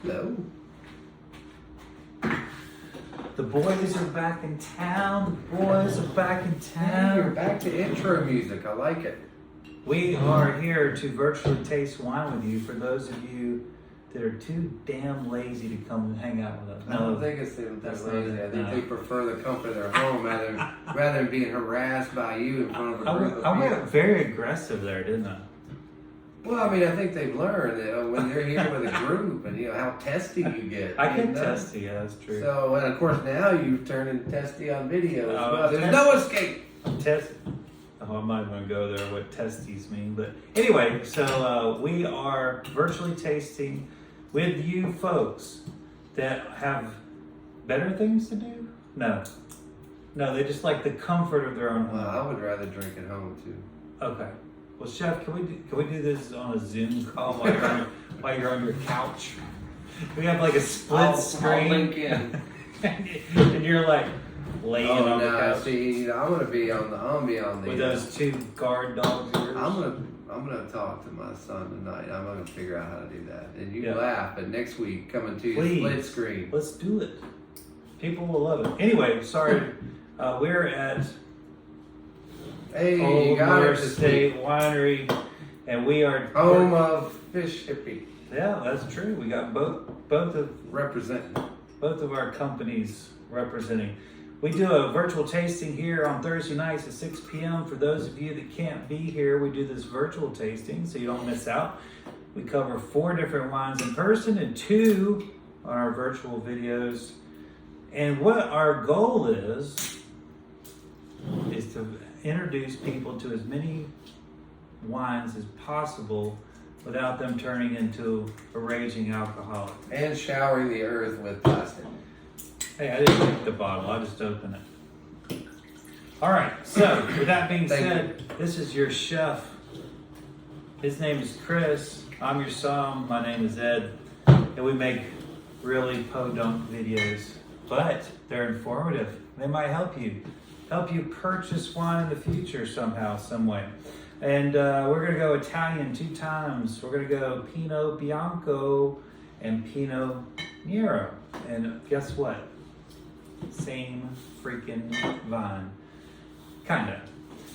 Hello. The boys are back in town. The boys are back in Hey, town. you're back to intro music. I like it. We are here to virtually taste wine with you for those of you that are too damn lazy to come hang out with us. I don't think it's them that lazy. I think they prefer the comfort of their home rather than being harassed by you in front of a group of I people. went very aggressive there, didn't I? Well, I mean, I think they've learned that when you're here with a group and how testy you get. I can test you, yeah, that's true. So, and of course now you've turned into testy on video as well. There's test- no escape. Oh, I'm not even going to go there, what testes mean. But anyway, so we are virtually tasting with you folks that have better things to do? No, they just like the comfort of their own home. Well, I would rather drink at home too. Okay. Well, Chef, can we do this on a Zoom call while you're on your couch? We have like a split screen. I'll link in. And you're like laying on the couch. See, I'm gonna be on the with those two guard dogs of yours. I'm gonna talk to my son tonight. I'm gonna figure out how to do that. And you Yeah. laugh, but next week coming to you Please. split screen. Let's do it. People will love it. Anyway, sorry. We're at Hey, Old you got it North this State week. Winery, and we are Home of Fish Hippie. Yeah, that's true. We got both Representing. of our companies representing. We do a virtual tasting here on Thursday nights at 6 p.m. For those of you that can't be here, we do this virtual tasting so you don't miss out. We cover 4 different wines in person and 2 on our virtual videos. And what our goal is to introduce people to as many wines as possible without them turning into a raging alcoholic. And showering the earth with plastic. Hey, I didn't pick the bottle, I just opened it. All right, so with that being said, this is your chef. His name is Chris. I'm your son. My name is Ed. And we make really podunk videos, but they're informative. They might help you purchase wine in the future somehow, some way. And we're gonna go Italian 2 times. We're gonna go Pinot Bianco and Pinot Nero. And guess what? Same freaking vine. Kinda.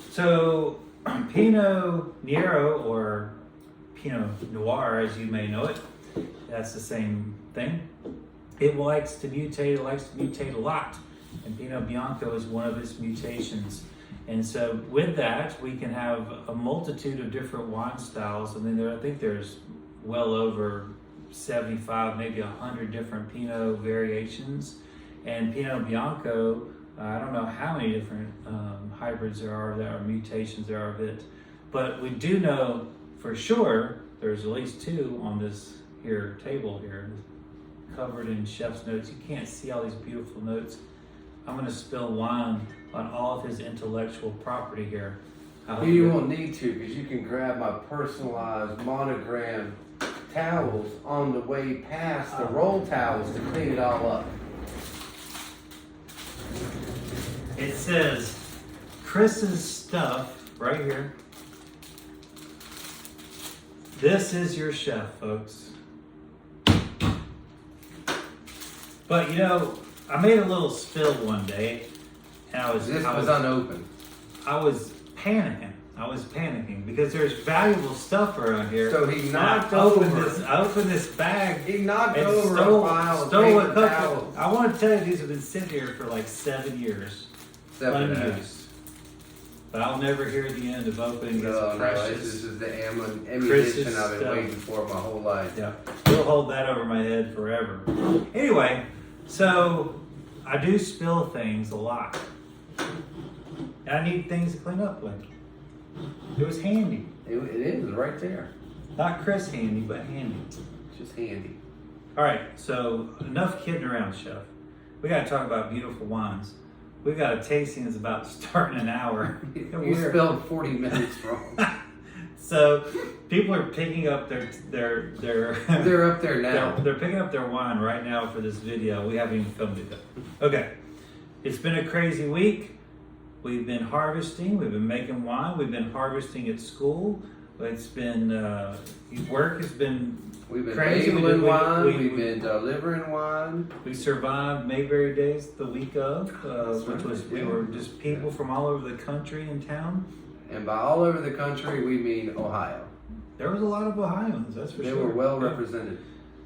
So Pinot Nero, or Pinot Noir as you may know it, that's the same thing. It likes to mutate a lot. And Pinot Bianco is one of its mutations. And so with that, we can have a multitude of different wine styles. I mean, I think there's well over 75, maybe 100 different Pinot variations. And Pinot Bianco, I don't know how many different hybrids there are mutations there are of it. But we do know for sure there's at least 2 on this here table here, covered in chef's notes. You can't see all these beautiful notes. I'm going to spill wine on all of his intellectual property here. You won't need to, because you can grab my personalized monogram towels on the way past the roll towels to clean it all up. It says Chris's stuff right here. This is your chef, folks. But you know, I made a little spill one day, and I was unopened. I was panicking because there's valuable stuff around here. So he knocked I over. opened this bag. He knocked and over stole a pile of a paper couple. towels. I want to tell you, these have been sitting here for like 7 years, 7.5. unused. But I'll never hear the end of opening this No, precious. this is the Chris's ammunition I've been stuff. waiting for my whole life. Yeah, we'll hold that over my head forever. Anyway, so I do spill things a lot. And I need things to clean up with. It was handy. It is right there. Not Chris handy, but handy. Just handy. All right, so enough kidding around, Chef. We got to talk about beautiful wines. We've got a tasting that's about to start in an hour. You spelled 40 minutes wrong. So people are picking up their They're up there now. They're picking up their wine right now for this video. We haven't even filmed it yet. Okay, it's been a crazy week. We've been harvesting. We've been making wine. We've been harvesting at school. It's been work has been We've been crazy. labeling wine. We've been delivering wine. We survived Mayberry Days the week of, which was we were just people from all over the country in town. And by all over the country, we mean Ohio. There was a lot of Ohioans, that's for They sure. were well represented.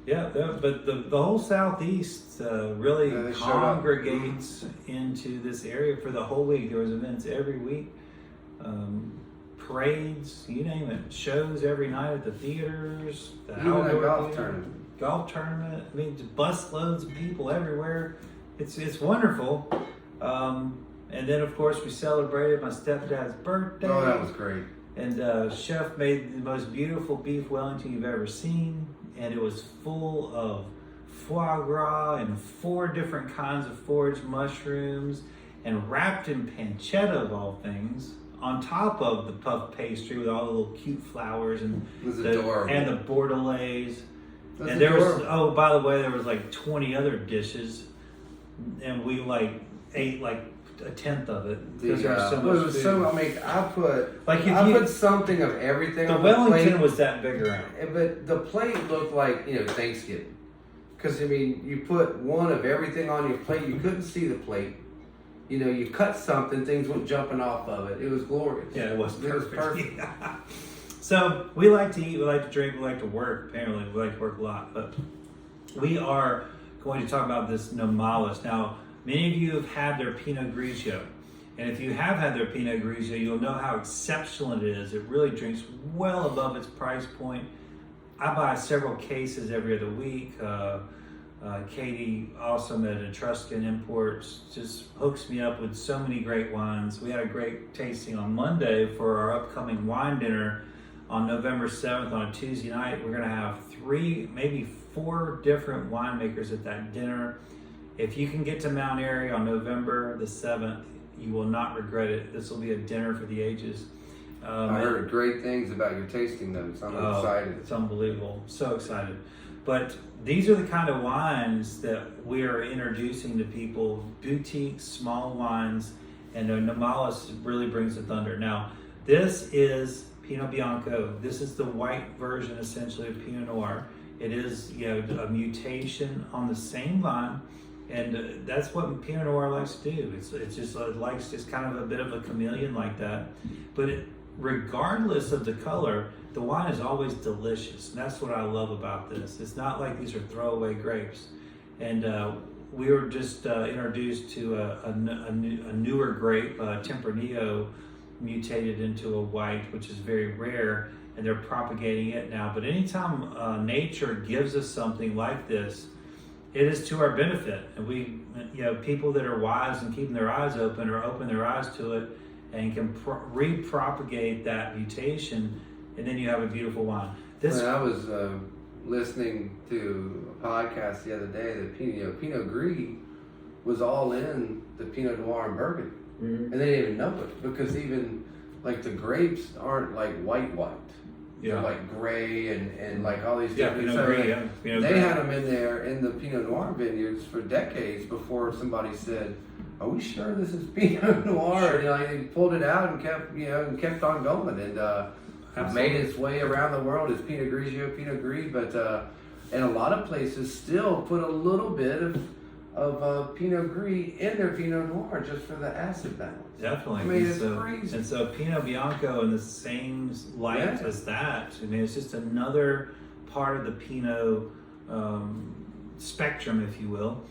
Yeah, but the whole southeast really Yeah, they showed up. congregates into this area for the whole week. There was events every week, parades, you name it, shows every night at the theaters, the Even a outdoor golf theater, tournament. golf tournament. I mean, just bus loads of people everywhere. It's wonderful. And then of course we celebrated my stepdad's birthday. Oh, that was great. And Chef made the most beautiful beef Wellington you've ever seen, and it was full of foie gras and 4 different kinds of foraged mushrooms, and wrapped in pancetta of all things, on top of the puff pastry with all the little cute flowers and It was adorable. and the bordelaise. It was And there was adorable. by the way, there was like 20 other dishes, and we like ate like a tenth of it because there was so well, much it was food. so. I mean, I put Like if I you- put something of everything The on the Wellington plate. was that big around. But the plate looked like, Thanksgiving. Because, I mean, you put one of everything on your plate. You couldn't see the plate. You cut something, things went jumping off of it. It was glorious. Yeah, it was perfect. perfect. So we like to eat, we like to drink, we like to work. Apparently, we like to work a lot. But we are going to talk about this Nomalas. Now, many of you have had their Pinot Grigio. And if you have had their Pinot Grigio, you'll know how exceptional it is. It really drinks well above its price point. I buy several cases every other week. Katie, awesome at Etruscan Imports, just hooks me up with so many great wines. We had a great tasting on Monday for our upcoming wine dinner on November 7th on a Tuesday night. We're going to have 3, maybe 4 different winemakers at that dinner. If you can get to Mount Airy on November the 7th, you will not regret it. This will be a dinner for the ages. I heard great things about your tasting notes. I'm excited. It's unbelievable. So excited. But these are the kind of wines that we are introducing to people, boutique, small wines, and Nomalas really brings the thunder. Now, this is Pinot Bianco. This is the white version, essentially, of Pinot Noir. It is, a mutation on the same vine, and that's what Pinot Noir likes to do. It's just it likes just kind of a bit of a chameleon like that. But regardless of the color, the wine is always delicious. And that's what I love about this. It's not like these are throwaway grapes. And we were just introduced to a newer grape, Tempranillo, mutated into a white, which is very rare, and they're propagating it now. But anytime nature gives us something like this, it is to our benefit. And we, people that are wise and keeping their eyes open or open their eyes to it and can repropagate that mutation, and then you have a beautiful wine. When I was listening to a podcast the other day, that Pinot Gris was all in the Pinot Noir and Burgundy. Mm-hmm. And they didn't even know it, because even like the grapes aren't like white. Yeah. They're like gray and like all these different Pinot so Gris, like, yeah. Pinot they Gris. had them in there in the Pinot Noir vineyards for decades before somebody said, "Are we sure this is Pinot Noir?" Sure. And they pulled it out and kept on going, and it made its way around the world as Pinot Grigio, Pinot Gris. But and a lot of places still put a little bit of Pinot Gris in their Pinot Noir just for the acid balance. Definitely. I mean, it's so, crazy. And so Pinot Bianco in the same light as that. I mean, it's just another part of the Pinot spectrum, if you will.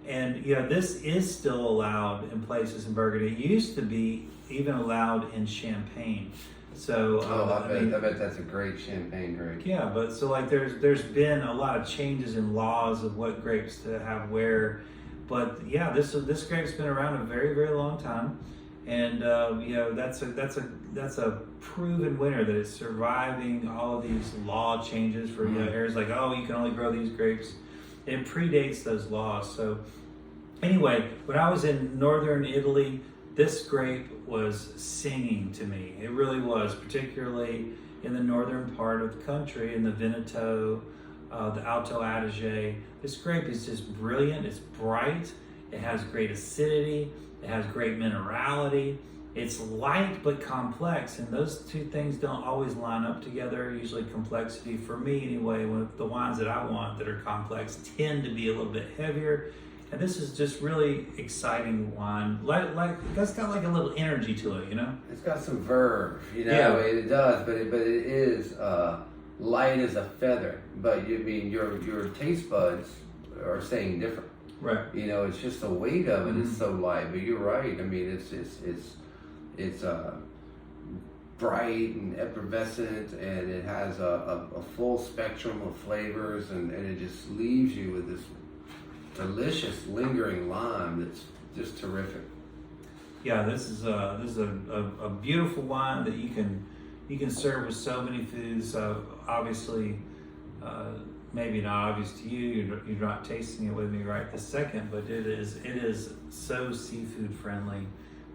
And this is still allowed in places in Burgundy. It used to be even allowed in Champagne. So I bet that's a great champagne grape. yeah, but so like there's been a lot of changes in laws of what grapes to have where, but yeah, this grape's been around a very, very long time, and that's a proven winner that it's surviving all of these law changes for areas like, oh, you can only grow these grapes. It predates those laws. So anyway, when I was in northern Italy, this grape was singing to me. It really was, particularly in the northern part of the country, in the Veneto, the Alto Adige. This grape is just brilliant. It's bright. It has great acidity. It has great minerality. It's light but complex, and those two things don't always line up together. Usually complexity, for me anyway, with the wines that I want that are complex tend to be a little bit heavier. And this is just really exciting wine. Like that's got like a little energy to it, you know? It's got some verve, you know, Yeah. it does, but it is light as a feather. But you mean your taste buds are saying different. Right. You know, it's just the weight of it is so light. But you're right. I mean, it's bright and effervescent, and it has a full spectrum of flavors, and it just leaves you with this delicious lingering lime that's just terrific. Yeah, this is a beautiful wine that you can serve with so many foods. Obviously, maybe not obvious to you. You're not tasting it with me right this second, but it is so seafood friendly.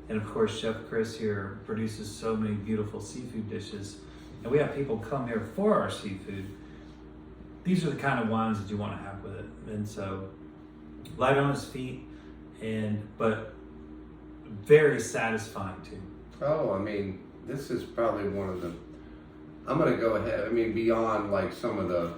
And of course, Chef Chris here produces so many beautiful seafood dishes, and we have people come here for our seafood. These are the kind of wines that you want to have with it, and so light on his feet, but very satisfying too. Oh, I mean, this is probably one of the. I'm gonna go ahead. I mean, beyond like some of the.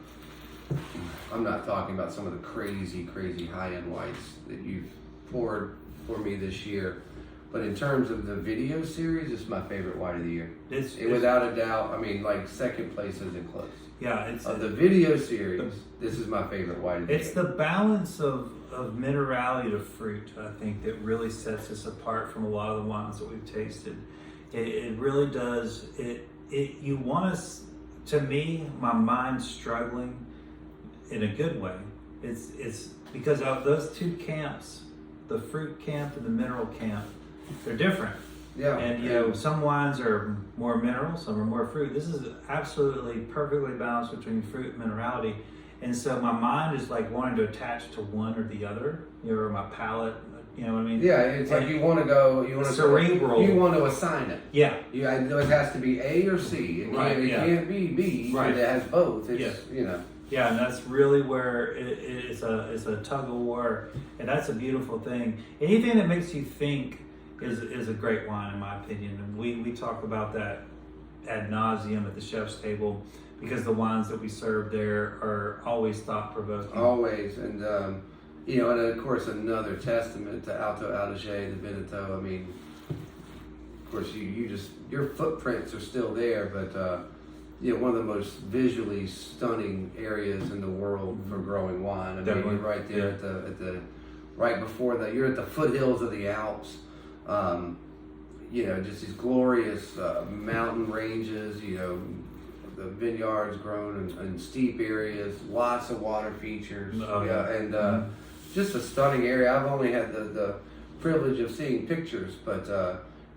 I'm not talking about some of the crazy high-end whites that you've poured for me this year. But in terms of the video series, it's my favorite white of the year. It's without a doubt. I mean, like second place isn't close. Yeah, it's of the video series. This is my favorite white of the year. It's the balance of minerality to fruit, I think, that really sets us apart from a lot of the wines that we've tasted. It really does. You want us. To me, my mind's struggling in a good way. It's because of those two camps, the fruit camp and the mineral camp. They're different. Yeah. And you know, some wines are more mineral, some are more fruit. This is absolutely perfectly balanced between fruit and minerality. And so my mind is like wanting to attach to one or the other, you know, or my palate, you know what I mean? Yeah, it's like you want to go, you want to cerebral. You want to assign it. Yeah. It has to be A or C. It can't be B. Right. It has both. It's, Yeah. you know. Yeah, and that's really where it's a tug of war, and that's a beautiful thing. Anything that makes you think is a great wine, in my opinion. And we talk about that ad nauseum at the chef's table, because the wines that we serve there are always thought-provoking. Always. And, you know, and of course, another testament to Alto Adige, the Veneto. I mean, of course, your footprints are still there, but, you know, one of the most visually stunning areas in the world for growing wine. I mean, Definitely. you're right there at the right before that. You're at the foothills of the Alps. You know, just these glorious mountain ranges. You know, the vineyards grown in steep areas, lots of water features. And just a stunning area. I've only had the privilege of seeing pictures, but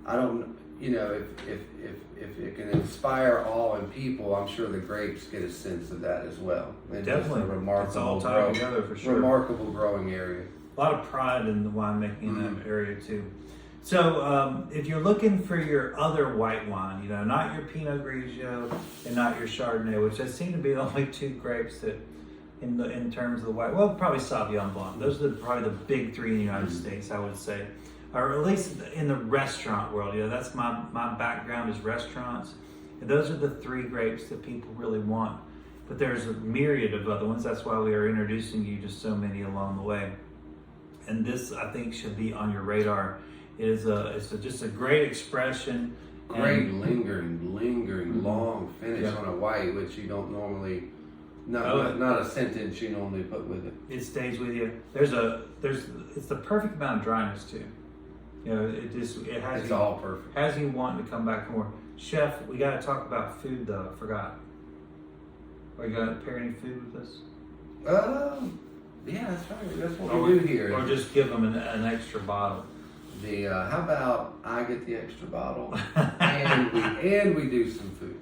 I don't. You know, if it can inspire awe in people, I'm sure the grapes get a sense of that as well. And Definitely, just a remarkable, it's all tied together for sure. Remarkable growing area. A lot of pride in the winemaking in that area too. So if you're looking for your other white wine, you know, not your Pinot Grigio and not your Chardonnay, which I seem to be the only two grapes that, in terms of the white, well, probably Sauvignon Blanc. Those are probably the big three in the United States, I would say. Or at least in the restaurant world. You know, that's my background is restaurants. And those are the three grapes that people really want. But there's a myriad of other ones. That's why we are introducing you to so many along the way. And this, I think, should be on your radar. It's just a great expression. Great lingering, long finish on a white, which you don't normally, not a sentence you normally put with it. It stays with you. It's the perfect amount of dryness too. You know, it has It's you, all perfect. has you wanting to come back for more. Chef, we got to talk about food though. I forgot. Are you going to pair any food with us? Yeah, that's right. That's what we do here. Or just give them an extra bottle. How about I get the extra bottle and we do some food.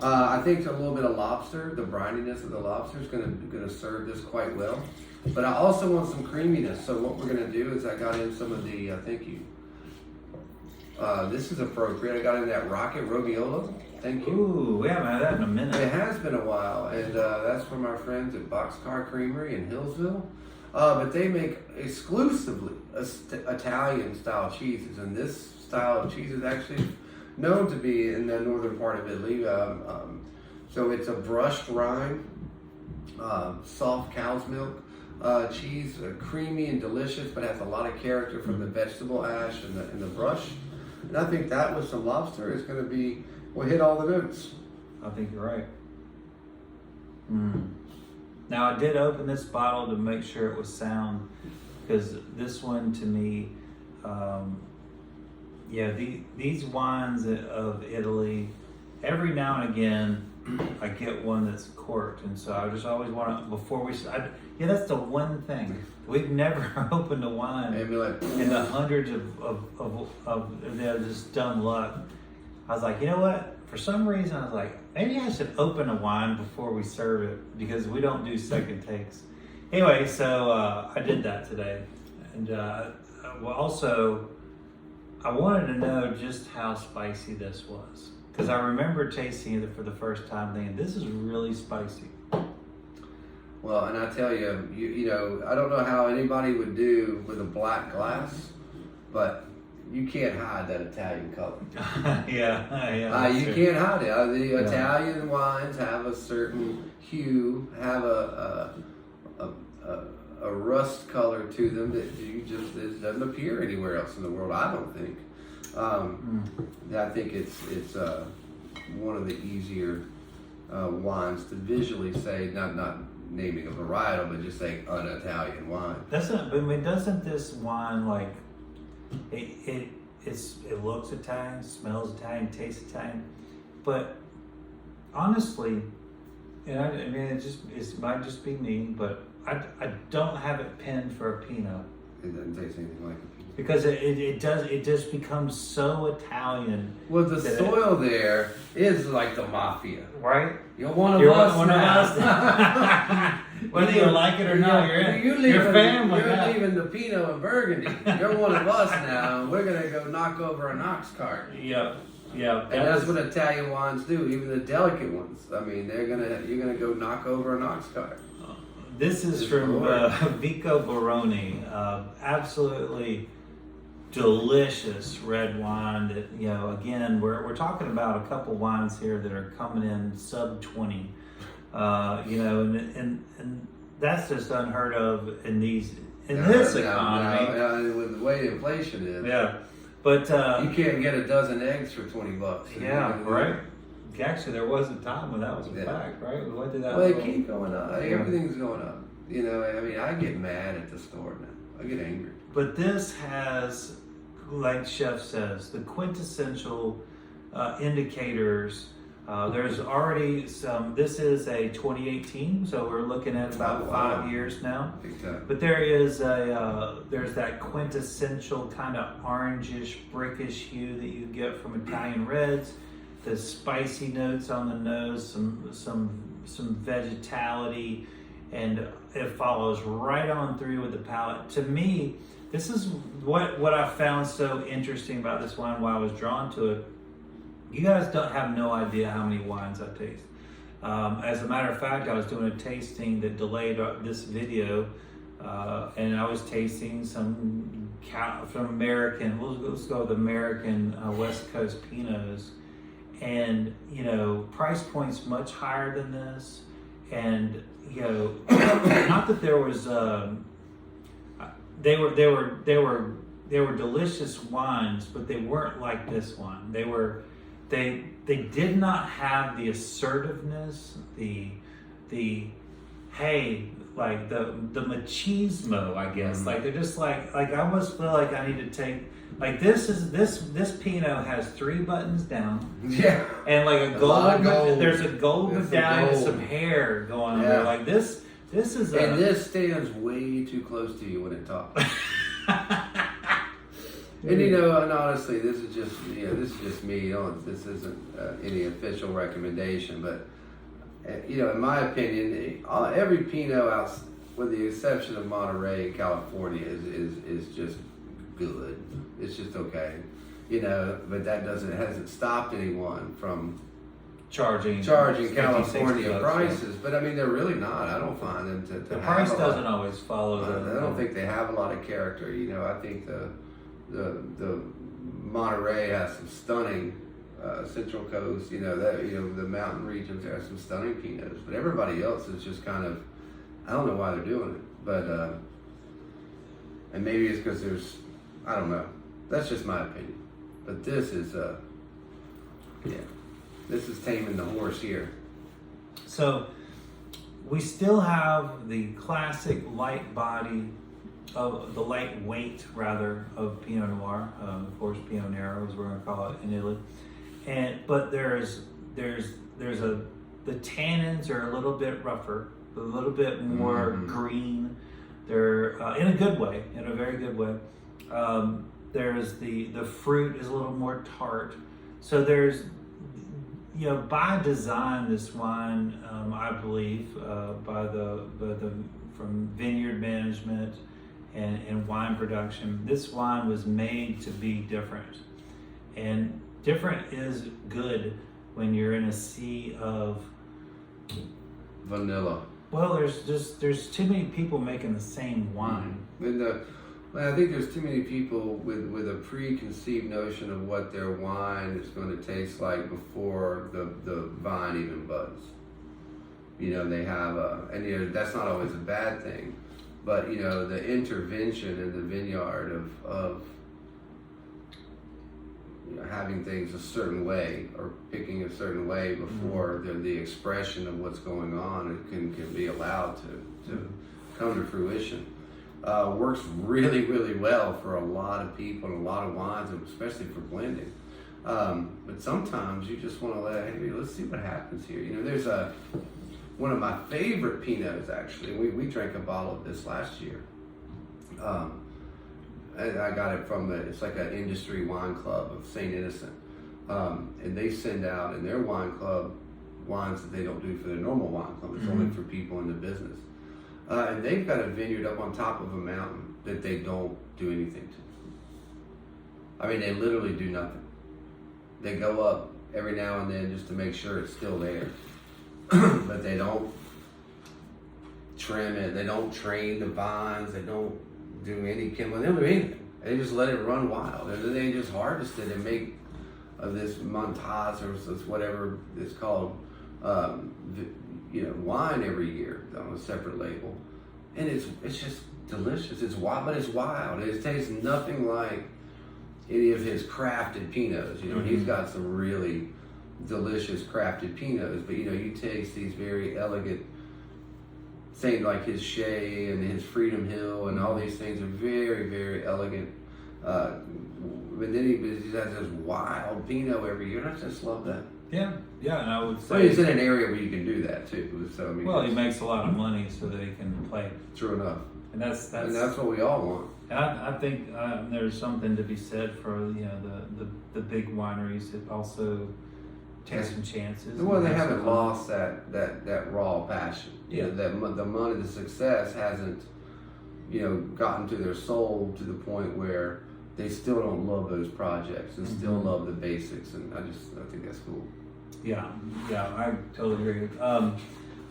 I think a little bit of lobster, the brininess of the lobster is gonna serve this quite well. But I also want some creaminess. So what we're gonna do is I got in some of the thank you. This is appropriate. I got in that Rocket Robiola. Thank you. Ooh, we haven't had that in a minute. It has been a while, and that's from our friends at Boxcar Creamery in Hillsville. But they make exclusively Italian style cheeses, and this style of cheese is actually known to be in the northern part of Italy. So it's a brushed rind, soft cow's milk cheese, creamy and delicious, but has a lot of character from the vegetable ash and the brush. And I think that with some lobster is going to will hit all the notes. I think you're right. Now I did open this bottle to make sure it was sound, because this one to me, these wines of Italy, every now and again I get one that's corked, and so I just always want to, before we that's the one thing. We've never opened a wine in the hundreds of just dumb luck. I was like, you know what? For some reason, I was like, maybe I should open a wine before we serve it, because we don't do second takes. Anyway, so I did that today. And also, I wanted to know just how spicy this was. Because I remember tasting it for the first time thinking, this is really spicy. Well, and I tell you, you know, I don't know how anybody would do with a black glass, but you can't hide that Italian color. You can't hide it. The Italian wines have a certain hue, have a rust color to them that it doesn't appear anywhere else in the world. I don't think. I think it's one of the easier wines to visually say, not naming a varietal, but just saying an Italian wine. Doesn't this wine, like, it looks Italian, smells Italian, tastes Italian, but honestly, and it might just be me, but I don't have it pinned for a Pinot. It doesn't taste anything like a Pinot. Because it just becomes so Italian. Well, the soil there is like the mafia, right? You're one of us. Whether you like it or not, you're family. You're leaving the Pinot and Burgundy. You're one of us now, and we're gonna go knock over an ox cart. Yeah. And that's what Italian wines do. Even the delicate ones. I mean, you're gonna go knock over an ox cart. This is from Vicobarone. Absolutely delicious red wine that, again, we're talking about a couple wines here that are coming in sub 20, and that's just unheard of in this economy. Now, with the way inflation is. Yeah, but you can't get a dozen eggs for $20. Yeah, right. Actually, there was a time when that was a fact, right? What did that? Well, they keep going up. Everything's going up. I mean, I get mad at the store now. I get angry. But this has, like Chef says, the quintessential indicators. There's already some. This is a 2018, so we're looking at about 5 years now. Exactly. But there is there's that quintessential kind of orangish, brickish hue that you get from Italian reds. The spicy notes on the nose, some vegetality, and it follows right on through with the palate. To me, this is what I found so interesting about this wine, why I was drawn to it. You guys don't have no idea how many wines I taste. As a matter of fact, I was doing a tasting that delayed this video, and I was tasting some from American, let's go with American West Coast Pinots. And, price points much higher than this. And, not that there was, they were delicious wines, but they weren't like this one. They did not have the assertiveness, the machismo, I guess. Mm-hmm. Like, they're just like I almost feel like I need to take, like, this Pinot has 3 buttons down. Yeah. And like a gold. There's a gold medallion and some hair going on there. Like this is and this stands way too close to you when it talks. And and honestly, this is just me. This isn't any official recommendation, but in my opinion, every Pinot, with the exception of Monterey, California, is just good. It's just okay, but that hasn't stopped anyone from charging California prices. But I mean, they're really not. I don't find them to the price doesn't always follow. I don't think they have a lot of character. I think the Monterey has some stunning Central Coast. The mountain regions have some stunning Pinots, but everybody else is just kind of, I don't know why they're doing it, but and maybe it's because I don't know. That's just my opinion. But this is this is taming the horse here. So we still have the classic light body of the lightweight rather of Pinot Noir. Of course, Pinot Nero as we're going to call it in Italy. But there's the tannins are a little bit rougher, a little bit more green. They're in a good way, in a very good way. There's the fruit is a little more tart. So there's, by design, this wine, I believe, from vineyard management and wine production, this wine was made to be different. And different is good when you're in a sea of vanilla. Well, there's too many people making the same wine. I think there's too many people with a preconceived notion of what their wine is going to taste like before the vine even buds. They have that's not always a bad thing, but the intervention in the vineyard of having things a certain way or picking a certain way before the expression of what's going on can be allowed to come to fruition. Works really, really well for a lot of people and a lot of wines, and especially for blending. But sometimes you just want to let's see what happens here. There's one of my favorite Pinots, actually. We drank a bottle of this last year. I got it from it's like an industry wine club of St. Innocent. And they send out in their wine club wines that they don't do for their normal wine club. It's only for people in the business. And they've got a vineyard up on top of a mountain that they don't do anything to. I mean, they literally do nothing. They go up every now and then just to make sure it's still there. But they don't trim it. They don't train the vines. They don't do any chemical. They don't do anything. They just let it run wild. And then they just harvest it and make this montage or this whatever it's called, wine every year on a separate label, and it's just delicious. It's wild, but it's wild. It tastes nothing like any of his crafted Pinots. He's got some really delicious crafted Pinots, but you taste these very elegant things like his Shea and his Freedom Hill and all these things are very, very elegant. But then he has this wild Pinot every year, and I just love that. Yeah, and I would say he's in an area where you can do that too. So he makes a lot of money so that he can play. True enough. And that's what we all want. And I think there's something to be said for the big wineries that also take some chances. Well, they haven't lost that raw passion. The money, the success hasn't gotten to their soul to the point where they still don't love those projects and still love the basics, and I think that's cool. Yeah, I totally agree.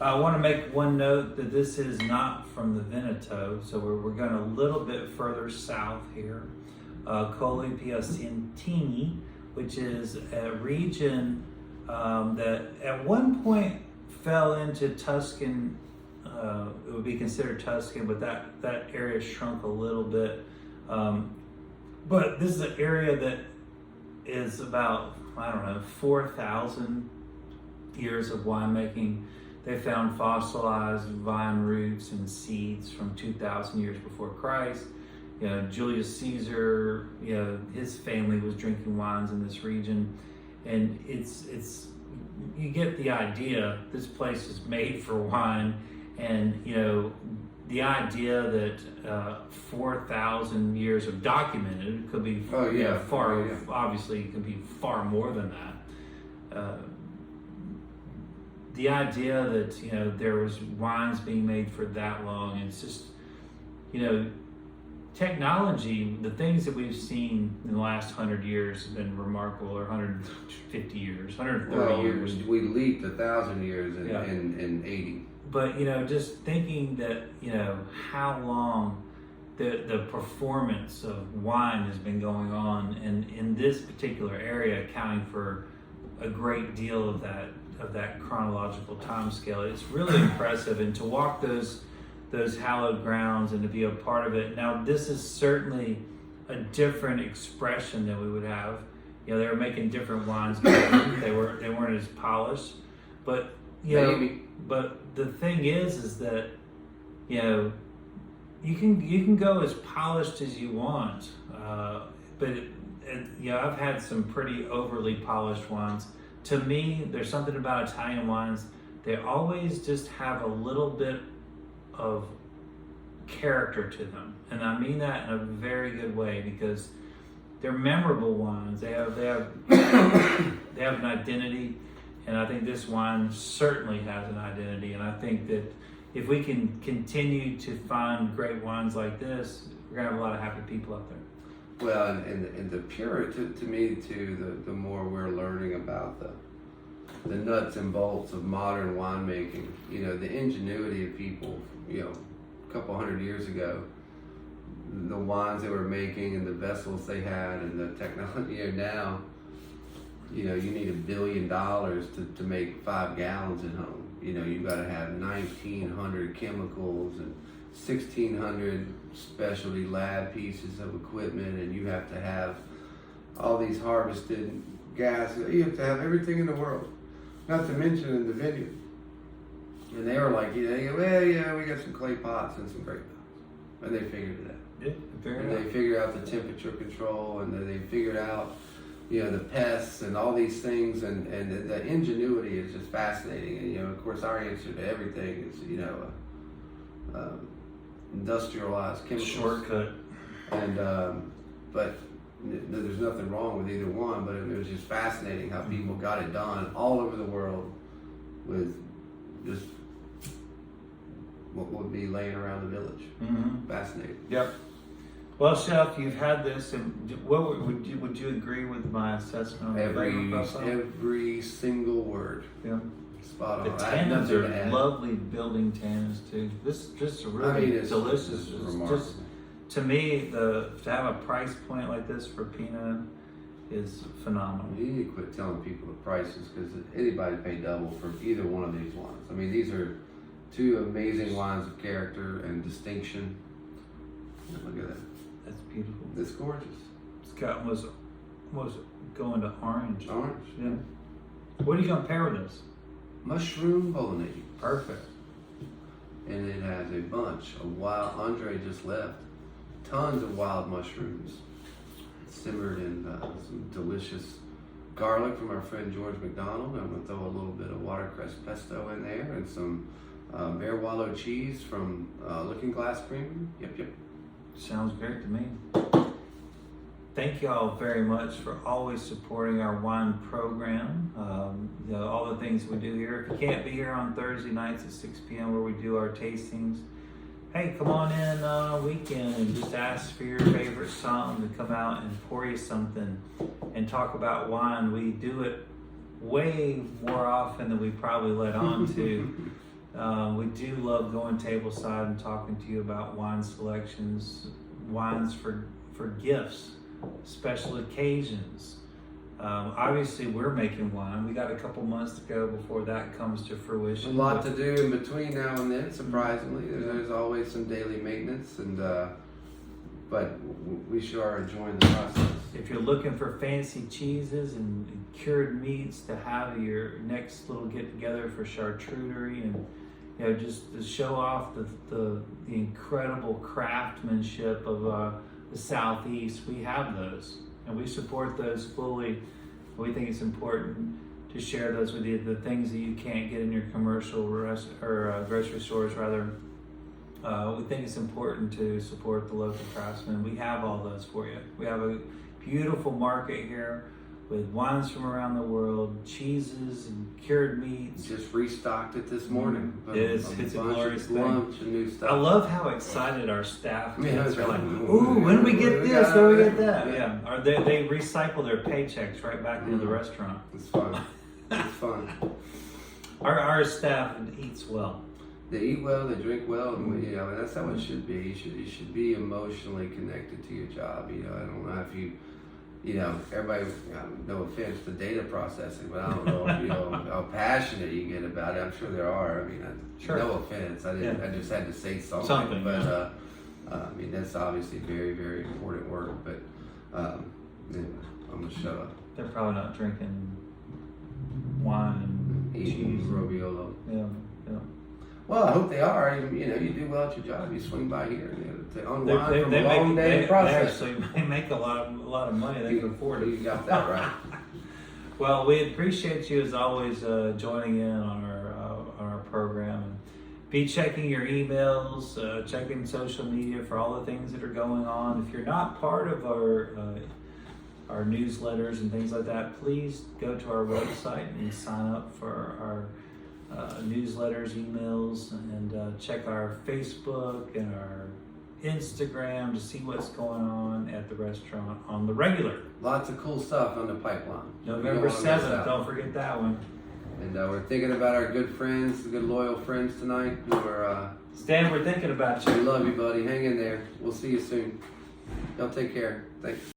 I want to make one note that this is not from the Veneto, so we're going a little bit further south here. Colli Piacentini, which is a region that at one point fell into Tuscan. It would be considered Tuscan, but that area shrunk a little bit. But this is an area that is about, 4,000 years of winemaking. They found fossilized vine roots and seeds from 2,000 years before Christ. Julius Caesar, his family was drinking wines in this region. And it's you get the idea, this place is made for wine. And, the idea that 4,000 years of documented could be obviously it could be far more than that. The idea that, there was wines being made for that long, it's just, technology, the things that we've seen in the last 100 years have been remarkable, or 150 years, 130 years. We leaped 1,000 years in 80. But, just thinking that, how long the performance of wine has been going on, and in this particular area, accounting for a great deal of that chronological time scale. It's really impressive, and to walk those hallowed grounds and to be a part of it. Now, this is certainly a different expression than we would have. You know, they were making different wines, but they weren't as polished. But but the thing is that, you know, you can go as polished as you want, but you know, I've had some pretty overly polished wines. To me, there's something about Italian wines; they always just have a little bit of character to them, and I mean that in a very good way, because they're memorable wines. They have an identity, and I think this wine certainly has an identity. And I think that if we can continue to find great wines like this, we're gonna have a lot of happy people out there. Well, and the pure, to me too, the more we're learning about the nuts and bolts of modern winemaking, you know, the ingenuity of people, you know, a couple hundred years ago, the wines they were making and the vessels they had and the technology. You know, now, you know, you need $1 billion to make 5 gallons at home. You know, you've got to have 1,900 chemicals and 1,600 specialty lab pieces of equipment, and you have to have all these harvested gases. You have to have everything in the world, not to mention in the vineyard. And they were like, you know, well, yeah, we got some clay pots and some grape pots, and they figured it out. They figured out the temperature control, and then they figured out, you know, the pests and all these things, and the ingenuity is just fascinating. And, you know, of course, our answer to everything is, you know, industrialized chemicals. Shortcut. And, but there's nothing wrong with either one, but it was just fascinating how people got it done all over the world with just what would be laying around the village. Mm-hmm. Fascinating. Yep. Well, Chef, you've had this, and what would you agree with my assessment on the flavor profile? Every single word. Yeah. Spot on. The tannins are lovely building tannins too. This just really delicious. Just to me, to have a price point like this for Pinot is phenomenal. You need to quit telling people the prices, because anybody pay double for either one of these wines. I mean, these are two amazing wines of character and distinction. Look at that. That's beautiful. It's gorgeous. It's got almost going to orange. Orange? Yeah. What are you gonna pair with this? Mushroom bolognese. Perfect. And it has a bunch of wild, Andre just left, tons of wild mushrooms simmered in some delicious garlic from our friend George McDonald. I'm gonna throw a little bit of watercress pesto in there, and some Bear Wallow cheese from Looking Glass Creamery. Yep. Sounds great to me. Thank you all very much for always supporting our wine program. You know, all the things we do here. If you can't be here on Thursday nights at 6 p.m. where we do our tastings, hey, come on in on a weekend and just ask for your favorite song to come out and pour you something and talk about wine. We do it way more often than we probably let on to. We do love going tableside and talking to you about wine selections, wines for gifts, special occasions. Obviously, we're making wine. We got a couple months to go before that comes to fruition. A lot to do in between now and then, surprisingly. There's always some daily maintenance, and but we sure are enjoying the process. If you're looking for fancy cheeses and cured meats to have your next little get-together for charcuterie, and you know, just to show off the incredible craftsmanship of the Southeast, we have those, and we support those fully. We think it's important to share those with you, the things that you can't get in your commercial grocery stores, rather. We think it's important to support the local craftsmen. We have all those for you. We have a beautiful market here with wines from around the world, cheeses and cured meats. Just restocked it this morning. It's a glorious thing. Bunch of new stuff. I love how excited our staff gets. Yeah, They're like, ooh, when do we get this? When do we get that? Yeah. Or they recycle their paychecks right back into the restaurant. It's fun. It's fun. Our staff eats well. they eat well, they drink well, and you know, and that's how it should be. You should be emotionally connected to your job. You know, I don't know if you know, everybody, no offense to data processing, but I don't know, you know, how passionate you get about it. I'm sure there are. I mean, Sure. no offense. I just had to say something. But I mean, that's obviously very, very important work. But anyway, I'm gonna shut up. They're probably not drinking wine and Eating cheese. Robiolo. Yeah. Well, I hope they are. You know, you do well at your job. You swing by here, you know, to unwind They from a long day they process. actually make a lot of money. They can afford it. You got that right. Well, we appreciate you as always joining in on our program. And be checking your emails, checking social media for all the things that are going on. If you're not part of our newsletters and things like that, please go to our website and sign up for our newsletters, emails, and check our Facebook and our Instagram to see what's going on at the restaurant on the regular. Lots of cool stuff on the pipeline. November 7th, don't forget that one. And we're thinking about our good friends, good loyal friends tonight who are. Stan, we're thinking about you. We love you, buddy. Hang in there. We'll see you soon. Y'all take care. Thanks.